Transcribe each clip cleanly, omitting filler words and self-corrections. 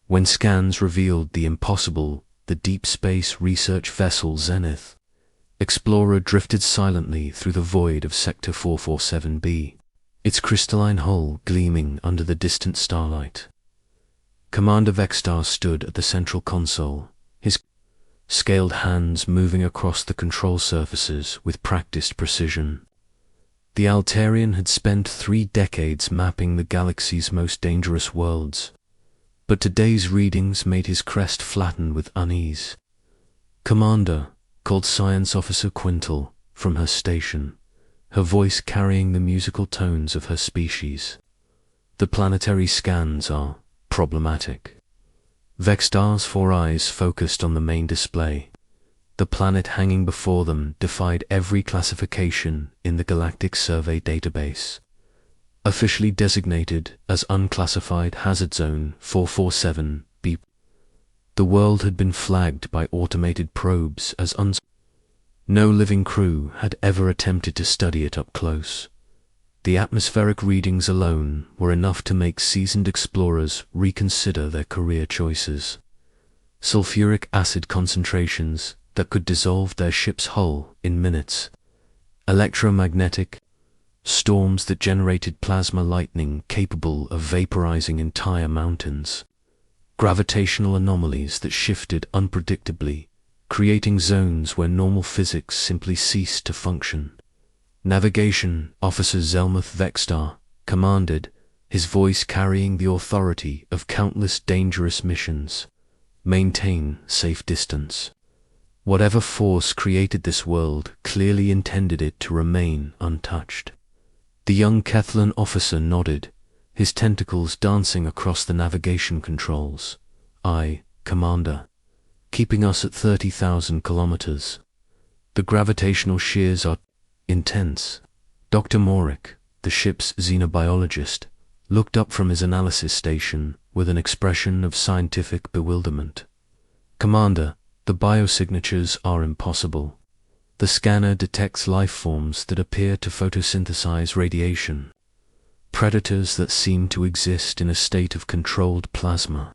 When scans revealed the impossible, the deep space research vessel Zenith Explorer drifted silently through the void of Sector 447b, its crystalline hull gleaming under the distant starlight. Commander Vextar stood at the central console, his scaled hands moving across the control surfaces with practiced precision. The Altarian had spent 3 decades mapping the galaxy's most dangerous worlds, but today's readings made his crest flatten with unease. "Commander," called Science Officer Quintal from her station, her voice carrying the musical tones of her species. "The planetary scans are problematic." Vextar's 4 eyes focused on the main display. The planet hanging before them defied every classification in the Galactic Survey database. Officially designated as Unclassified Hazard Zone 447b, the world had been flagged by automated probes as no living crew had ever attempted to study it up close. The atmospheric readings alone were enough to make seasoned explorers reconsider their career choices. Sulfuric acid concentrations that could dissolve their ship's hull in minutes. Electromagnetic storms that generated plasma lightning capable of vaporizing entire mountains. Gravitational anomalies that shifted unpredictably, creating zones where normal physics simply ceased to function. Navigation Officer Zelmuth Vextar commanded, his voice carrying the authority of countless dangerous missions. Maintain safe distance. Whatever force created this world clearly intended it to remain untouched. The young Kethlan officer nodded, his tentacles dancing across the navigation controls. "Aye, Commander. Keeping us at 30,000 kilometers. The gravitational shears are intense." Dr. Morick, the ship's xenobiologist, looked up from his analysis station with an expression of scientific bewilderment. "Commander, the biosignatures are impossible. The scanner detects life forms that appear to photosynthesize radiation, predators that seem to exist in a state of controlled plasma.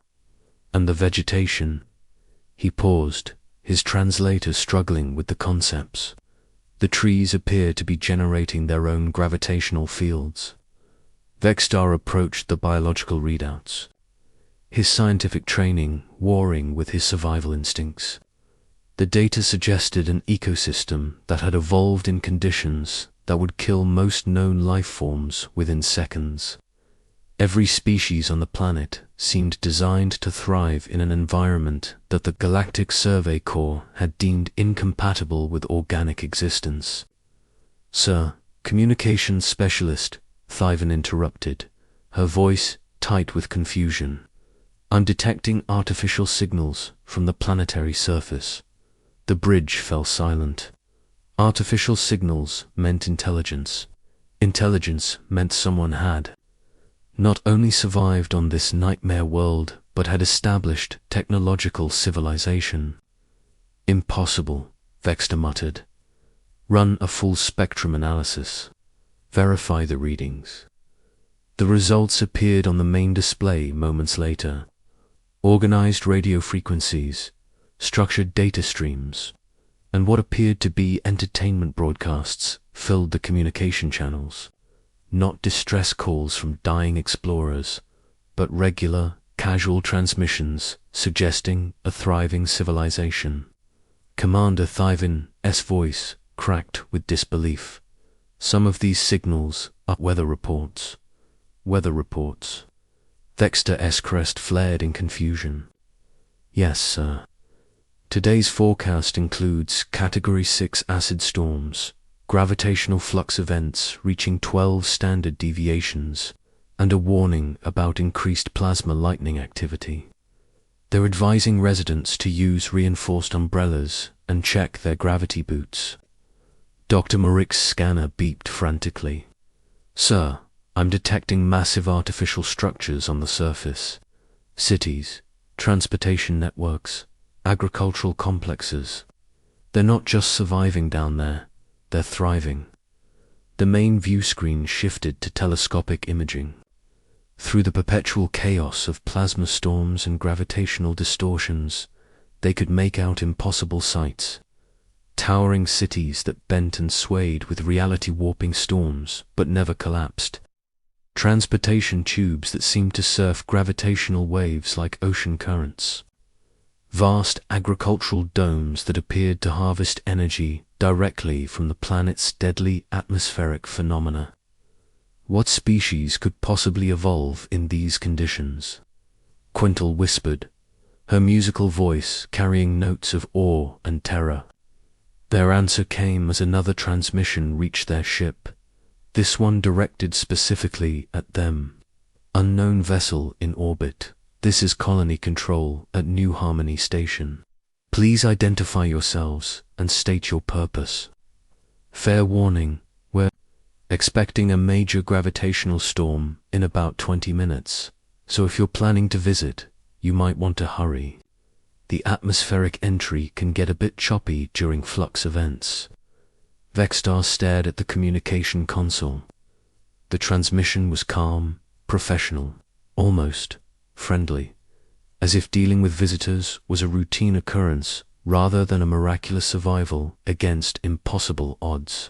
And the vegetation." He paused, his translator struggling with the concepts. "The trees appear to be generating their own gravitational fields." Vextar approached the biological readouts, his scientific training warring with his survival instincts. The data suggested an ecosystem that had evolved in conditions that would kill most known life forms within seconds. Every species on the planet seemed designed to thrive in an environment that the Galactic Survey Corps had deemed incompatible with organic existence. "Sir," communications specialist Thyvan interrupted, her voice tight with confusion. "I'm detecting artificial signals from the planetary surface." The bridge fell silent. Artificial signals meant intelligence. Intelligence meant someone had not only survived on this nightmare world, but had established technological civilization. "Impossible," Vextar muttered. "Run a full spectrum analysis. Verify the readings." The results appeared on the main display moments later. Organized radio frequencies, structured data streams, and what appeared to be entertainment broadcasts filled the communication channels. Not distress calls from dying explorers, but regular, casual transmissions suggesting a thriving civilization. Commander Thyvan's voice cracked with disbelief. "Some of these signals are weather reports." "Weather reports?" Vextar's crest flared in confusion. "Yes, sir. Today's forecast includes Category 6 acid storms, gravitational flux events reaching 12 standard deviations, and a warning about increased plasma lightning activity. They're advising residents to use reinforced umbrellas and check their gravity boots." Dr. Morick's scanner beeped frantically. "Sir, I'm detecting massive artificial structures on the surface. Cities, transportation networks, agricultural complexes. They're not just surviving down there, they're thriving." The main view screen shifted to telescopic imaging. Through the perpetual chaos of plasma storms and gravitational distortions, they could make out impossible sights. Towering cities that bent and swayed with reality-warping storms, but never collapsed. Transportation tubes that seemed to surf gravitational waves like ocean currents. Vast agricultural domes that appeared to harvest energy directly from the planet's deadly atmospheric phenomena. What species could possibly evolve in these conditions? Quintal whispered, her musical voice carrying notes of awe and terror. Their answer came as another transmission reached their ship, this one directed specifically at them. Unknown vessel in orbit. This is Colony Control at New Harmony Station. Please identify yourselves and state your purpose. Fair warning, we're expecting a major gravitational storm in about 20 minutes, so if you're planning to visit, you might want to hurry. The atmospheric entry can get a bit choppy during flux events. Vextar stared at the communication console. The transmission was calm, professional, almost friendly, as if dealing with visitors was a routine occurrence rather than a miraculous survival against impossible odds.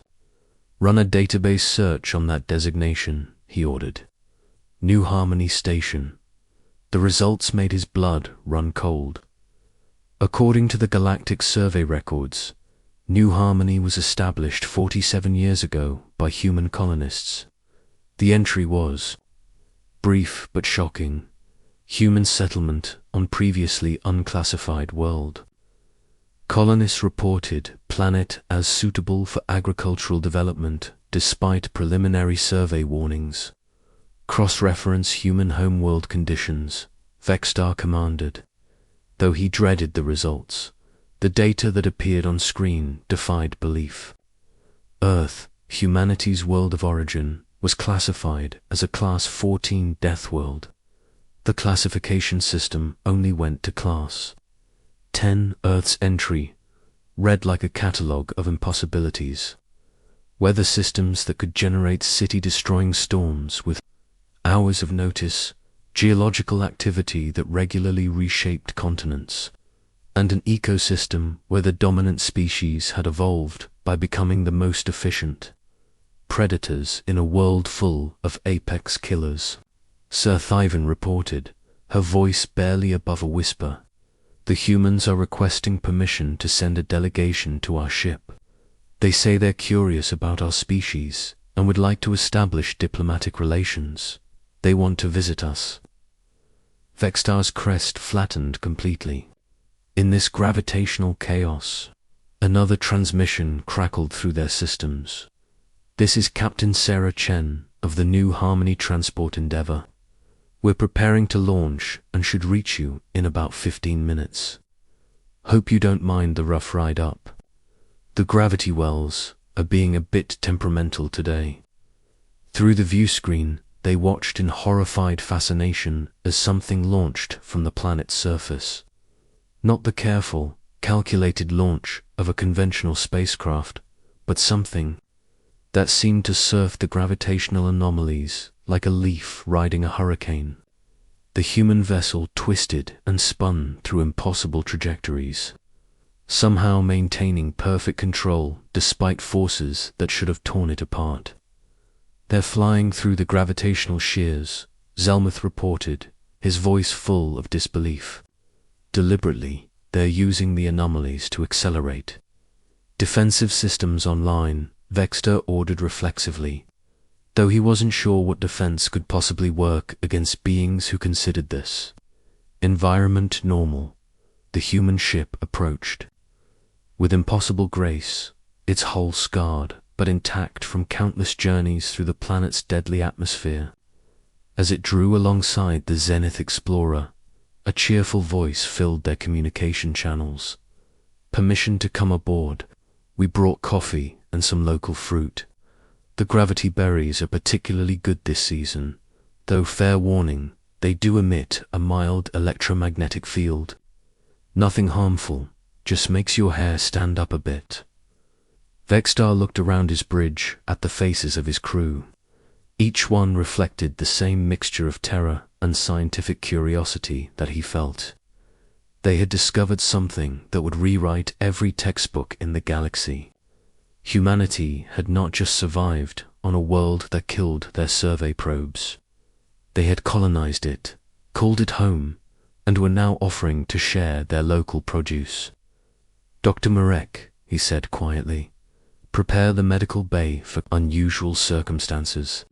Run a database search on that designation, he ordered. New Harmony Station. The results made his blood run cold. According to the Galactic Survey records, New Harmony was established 47 years ago by human colonists. The entry was brief but shocking. Human settlement on previously unclassified world. Colonists reported planet as suitable for agricultural development despite preliminary survey warnings. Cross-reference human homeworld conditions, Vextar commanded. Though he dreaded the results, the data that appeared on screen defied belief. Earth, humanity's world of origin, was classified as a Class 14 death world. The classification system only went to Class 10. Earth's entry read like a catalogue of impossibilities. Weather systems that could generate city-destroying storms with hours of notice, geological activity that regularly reshaped continents, and an ecosystem where the dominant species had evolved by becoming the most efficient predators in a world full of apex killers. Sir Thyvan reported, her voice barely above a whisper. The humans are requesting permission to send a delegation to our ship. They say they're curious about our species and would like to establish diplomatic relations. They want to visit us. Vextar's crest flattened completely. In this gravitational chaos, another transmission crackled through their systems. This is Captain Sarah Chen of the New Harmony Transport Endeavour. We're preparing to launch and should reach you in about 15 minutes. Hope you don't mind the rough ride up. The gravity wells are being a bit temperamental today. Through the view screen, they watched in horrified fascination as something launched from the planet's surface. Not the careful, calculated launch of a conventional spacecraft, but something that seemed to surf the gravitational anomalies like a leaf riding a hurricane. The human vessel twisted and spun through impossible trajectories, somehow maintaining perfect control despite forces that should have torn it apart. They're flying through the gravitational shears, Zelmuth reported, his voice full of disbelief. Deliberately, they're using the anomalies to accelerate. Defensive systems online, Vextar ordered reflexively, though he wasn't sure what defense could possibly work against beings who considered this. Environment normal. The human ship approached. With impossible grace, its hull scarred but intact from countless journeys through the planet's deadly atmosphere. As it drew alongside the Zenith Explorer, a cheerful voice filled their communication channels. Permission to come aboard. We brought coffee and some local fruit. The gravity berries are particularly good this season, though fair warning, they do emit a mild electromagnetic field. Nothing harmful, just makes your hair stand up a bit. Vextar looked around his bridge at the faces of his crew. Each one reflected the same mixture of terror and scientific curiosity that he felt. They had discovered something that would rewrite every textbook in the galaxy. Humanity had not just survived on a world that killed their survey probes. They had colonized it, called it home, and were now offering to share their local produce. "Dr. Marek," he said quietly, "prepare the medical bay for unusual circumstances,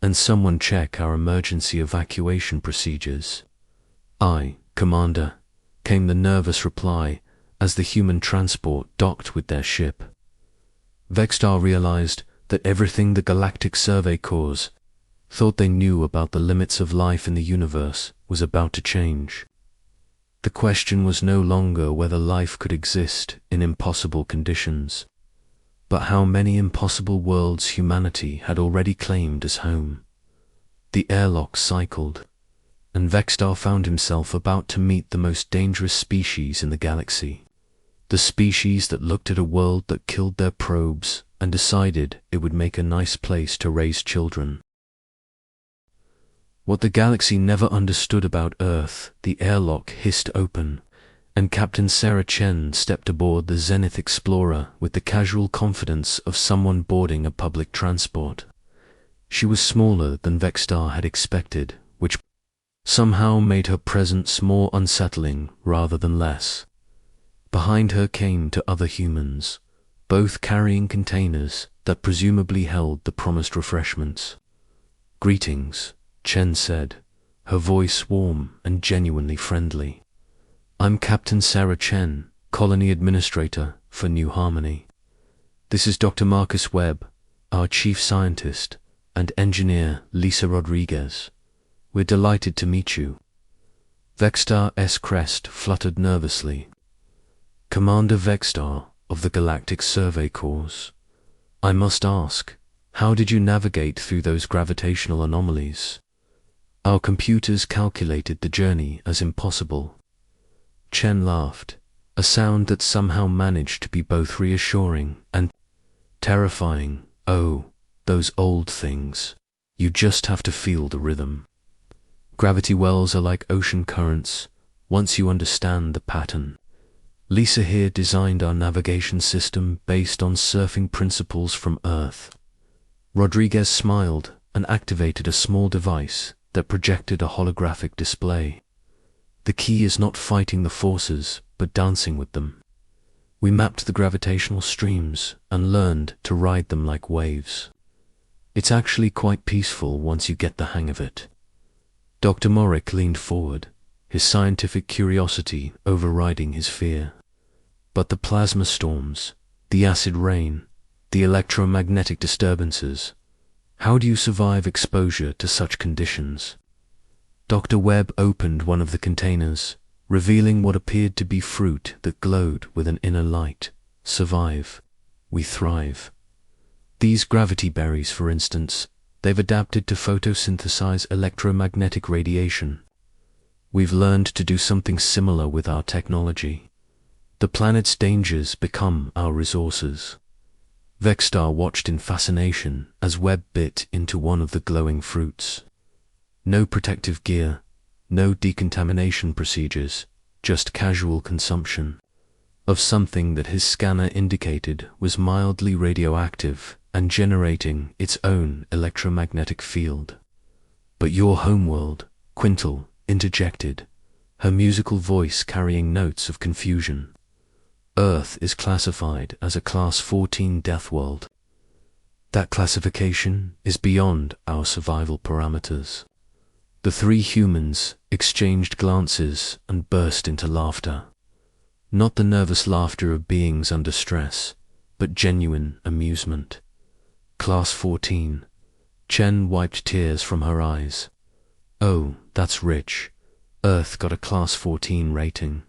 and someone check our emergency evacuation procedures." "Aye, Commander," came the nervous reply as the human transport docked with their ship. Vextar realized that everything the Galactic Survey Corps thought they knew about the limits of life in the universe was about to change. The question was no longer whether life could exist in impossible conditions, but how many impossible worlds humanity had already claimed as home. The airlock cycled, and Vextar found himself about to meet the most dangerous species in the galaxy. The species that looked at a world that killed their probes and decided it would make a nice place to raise children. What the galaxy never understood about Earth, the airlock hissed open, and Captain Sarah Chen stepped aboard the Zenith Explorer with the casual confidence of someone boarding a public transport. She was smaller than Vextar had expected, which somehow made her presence more unsettling rather than less. Behind her came two other humans, both carrying containers that presumably held the promised refreshments. "Greetings," Chen said, her voice warm and genuinely friendly. "I'm Captain Sarah Chen, Colony Administrator for New Harmony. This is Dr. Marcus Webb, our Chief Scientist, and Engineer Lisa Rodriguez. We're delighted to meet you." Vextar's crest fluttered nervously. "Commander Vextar of the Galactic Survey Corps. I must ask, how did you navigate through those gravitational anomalies? Our computers calculated the journey as impossible." Chen laughed, a sound that somehow managed to be both reassuring and terrifying. "Oh, those old things. You just have to feel the rhythm. Gravity wells are like ocean currents, once you understand the pattern. Lisa here designed our navigation system based on surfing principles from Earth." Rodriguez smiled and activated a small device that projected a holographic display. "The key is not fighting the forces, but dancing with them. We mapped the gravitational streams and learned to ride them like waves. It's actually quite peaceful once you get the hang of it." Dr. Morrick leaned forward, his scientific curiosity overriding his fear. "But the plasma storms, the acid rain, the electromagnetic disturbances, how do you survive exposure to such conditions?" Dr. Webb opened one of the containers, revealing what appeared to be fruit that glowed with an inner light. "Survive. We thrive. These gravity berries, for instance, they've adapted to photosynthesize electromagnetic radiation. We've learned to do something similar with our technology. The planet's dangers become our resources." Vextar watched in fascination as Webb bit into one of the glowing fruits. No protective gear, no decontamination procedures, just casual consumption of something that his scanner indicated was mildly radioactive and generating its own electromagnetic field. "But your homeworld," Quintal interjected, her musical voice carrying notes of confusion. "Earth is classified as a Class 14 death world. That classification is beyond our survival parameters." The three humans exchanged glances and burst into laughter. Not the nervous laughter of beings under stress, but genuine amusement. "Class 14. Chen wiped tears from her eyes. "Oh, that's rich. Earth got a Class 14 rating.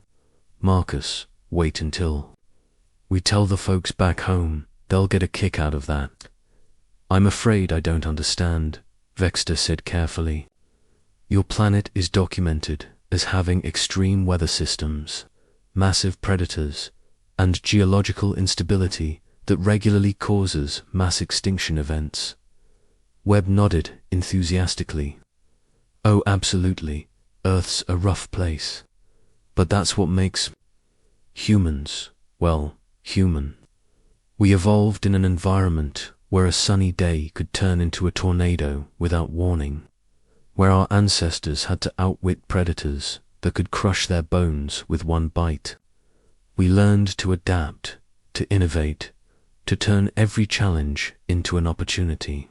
Marcus, wait until we tell the folks back home. They'll get a kick out of that." "I'm afraid I don't understand," Vextar said carefully. "Your planet is documented as having extreme weather systems, massive predators, and geological instability that regularly causes mass extinction events. Webb nodded enthusiastically. Oh, absolutely. Earth's a rough place. But that's what makes humans, well, human. We evolved in an environment where a sunny day could turn into a tornado without warning, where our ancestors had to outwit predators that could crush their bones with one bite. We learned to adapt, to innovate, to turn every challenge into an opportunity.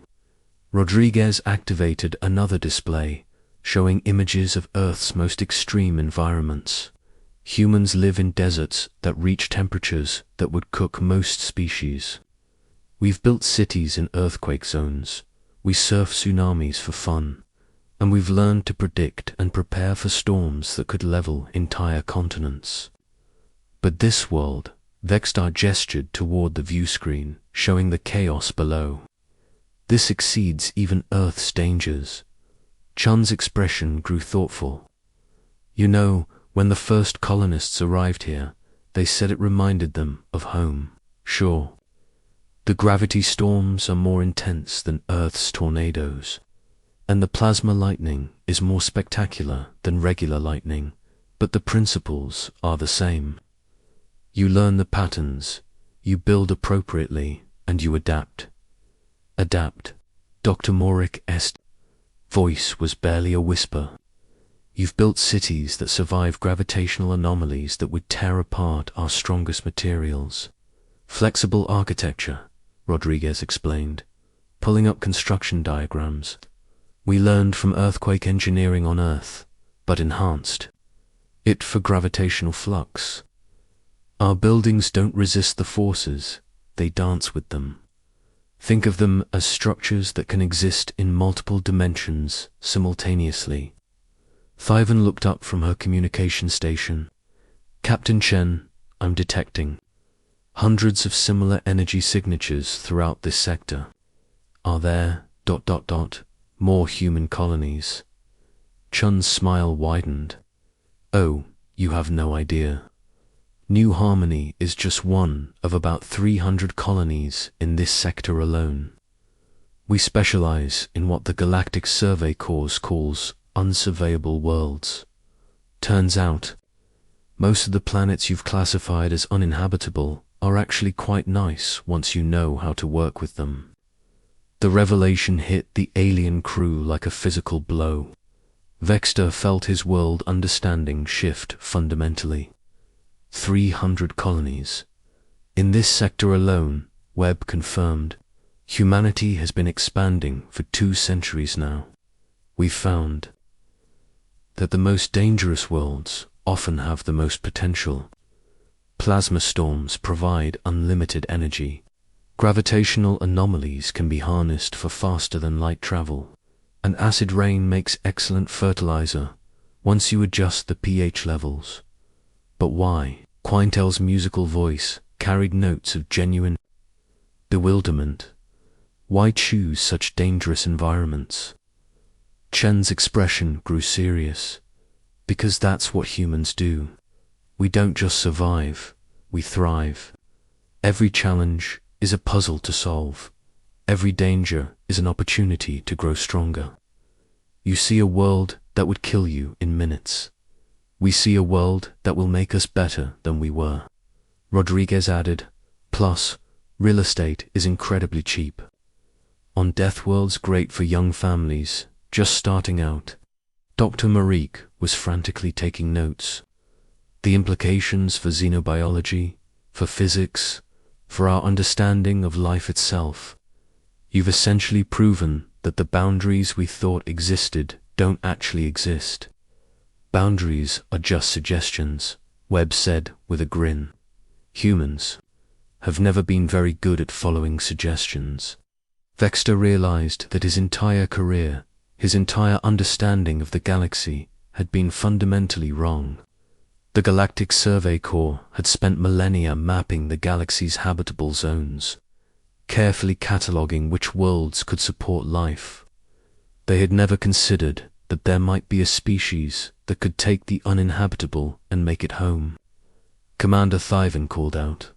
Rodriguez activated another display, showing images of Earth's most extreme environments. Humans live in deserts that reach temperatures that would cook most species. We've built cities in earthquake zones. We surf tsunamis for fun. And we've learned to predict and prepare for storms that could level entire continents. But this world, Vextar gestured toward the view screen, showing the chaos below. This exceeds even Earth's dangers. Chun's expression grew thoughtful. You know, when the first colonists arrived here, they said it reminded them of home. Sure. The gravity storms are more intense than Earth's tornadoes, and the plasma lightning is more spectacular than regular lightning, but the principles are the same. You learn the patterns, you build appropriately, and you adapt. Adapt. Dr. Morik's voice was barely a whisper. You've built cities that survive gravitational anomalies that would tear apart our strongest materials. Flexible architecture, Rodriguez explained, pulling up construction diagrams. We learned from earthquake engineering on Earth, but enhanced it for gravitational flux. Our buildings don't resist the forces, they dance with them. Think of them as structures that can exist in multiple dimensions simultaneously. Thyvan looked up from her communication station. Captain Chen, I'm detecting hundreds of similar energy signatures throughout this sector. Are there ... more human colonies? Chun's smile widened. Oh, you have no idea. New Harmony is just one of about 300 colonies in this sector alone. We specialize in what the Galactic Survey Corps calls unsurveyable worlds. Turns out, most of the planets you've classified as uninhabitable are actually quite nice once you know how to work with them. The revelation hit the alien crew like a physical blow. Vexter felt his world understanding shift fundamentally. 300 colonies. In this sector alone, Webb confirmed, humanity has been expanding for 2 centuries now. We've found that the most dangerous worlds often have the most potential. Plasma storms provide unlimited energy. Gravitational anomalies can be harnessed for faster than light travel. And acid rain makes excellent fertilizer once you adjust the pH levels. But why? Quintel's musical voice carried notes of genuine bewilderment. Why choose such dangerous environments? Chen's expression grew serious. Because that's what humans do. We don't just survive, we thrive. Every challenge is a puzzle to solve. Every danger is an opportunity to grow stronger. You see a world that would kill you in minutes. We see a world that will make us better than we were. Rodriguez added, plus, real estate is incredibly cheap. On Death World's great for young families, just starting out. Dr. Marique was frantically taking notes. The implications for xenobiology, for physics, for our understanding of life itself. You've essentially proven that the boundaries we thought existed don't actually exist. Boundaries are just suggestions, Webb said with a grin. Humans have never been very good at following suggestions. Vexter realized that his entire career, his entire understanding of the galaxy, had been fundamentally wrong. The Galactic Survey Corps had spent millennia mapping the galaxy's habitable zones, carefully cataloguing which worlds could support life. They had never considered that there might be a species that could take the uninhabitable and make it home. Commander Thyvan called out,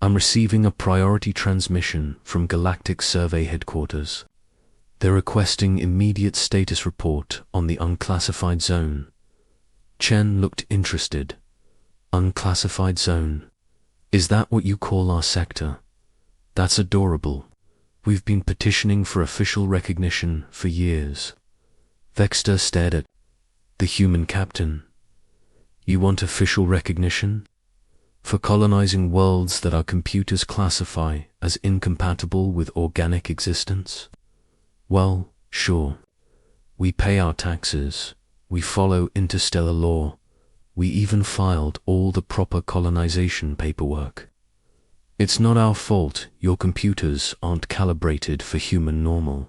I'm receiving a priority transmission from Galactic Survey Headquarters. They're requesting immediate status report on the unclassified zone. Chen looked interested. Unclassified zone? Is that what you call our sector? That's adorable. We've been petitioning for official recognition for years. Vexter stared at the human captain. You want official recognition? For colonizing worlds that our computers classify as incompatible with organic existence? Well, sure. We pay our taxes, we follow interstellar law, we even filed all the proper colonization paperwork. It's not our fault your computers aren't calibrated for human normal.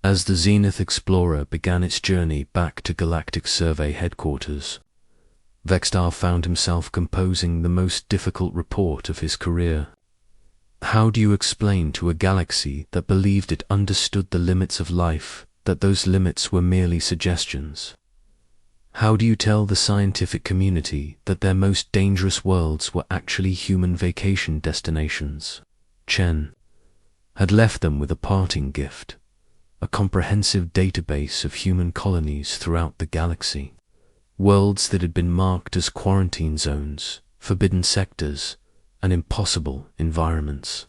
As the Zenith Explorer began its journey back to Galactic Survey headquarters, Vextar found himself composing the most difficult report of his career. How do you explain to a galaxy that believed it understood the limits of life that those limits were merely suggestions? How do you tell the scientific community that their most dangerous worlds were actually human vacation destinations? Chen had left them with a parting gift, a comprehensive database of human colonies throughout the galaxy, worlds that had been marked as quarantine zones, forbidden sectors, and impossible environments.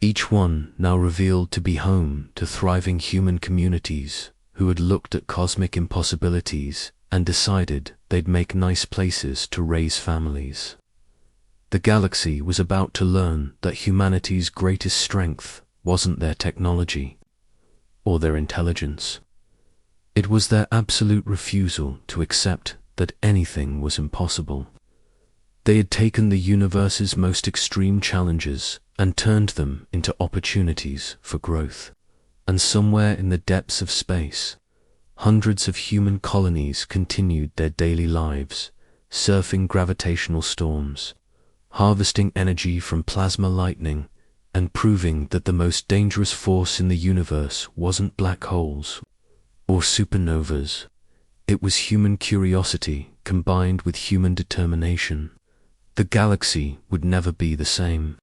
Each one now revealed to be home to thriving human communities who had looked at cosmic impossibilities and decided they'd make nice places to raise families. The galaxy was about to learn that humanity's greatest strength wasn't their technology or their intelligence. It was their absolute refusal to accept that anything was impossible. They had taken the universe's most extreme challenges and turned them into opportunities for growth. And somewhere in the depths of space, hundreds of human colonies continued their daily lives, surfing gravitational storms, harvesting energy from plasma lightning, and proving that the most dangerous force in the universe wasn't black holes or supernovas. It was human curiosity combined with human determination. The galaxy would never be the same.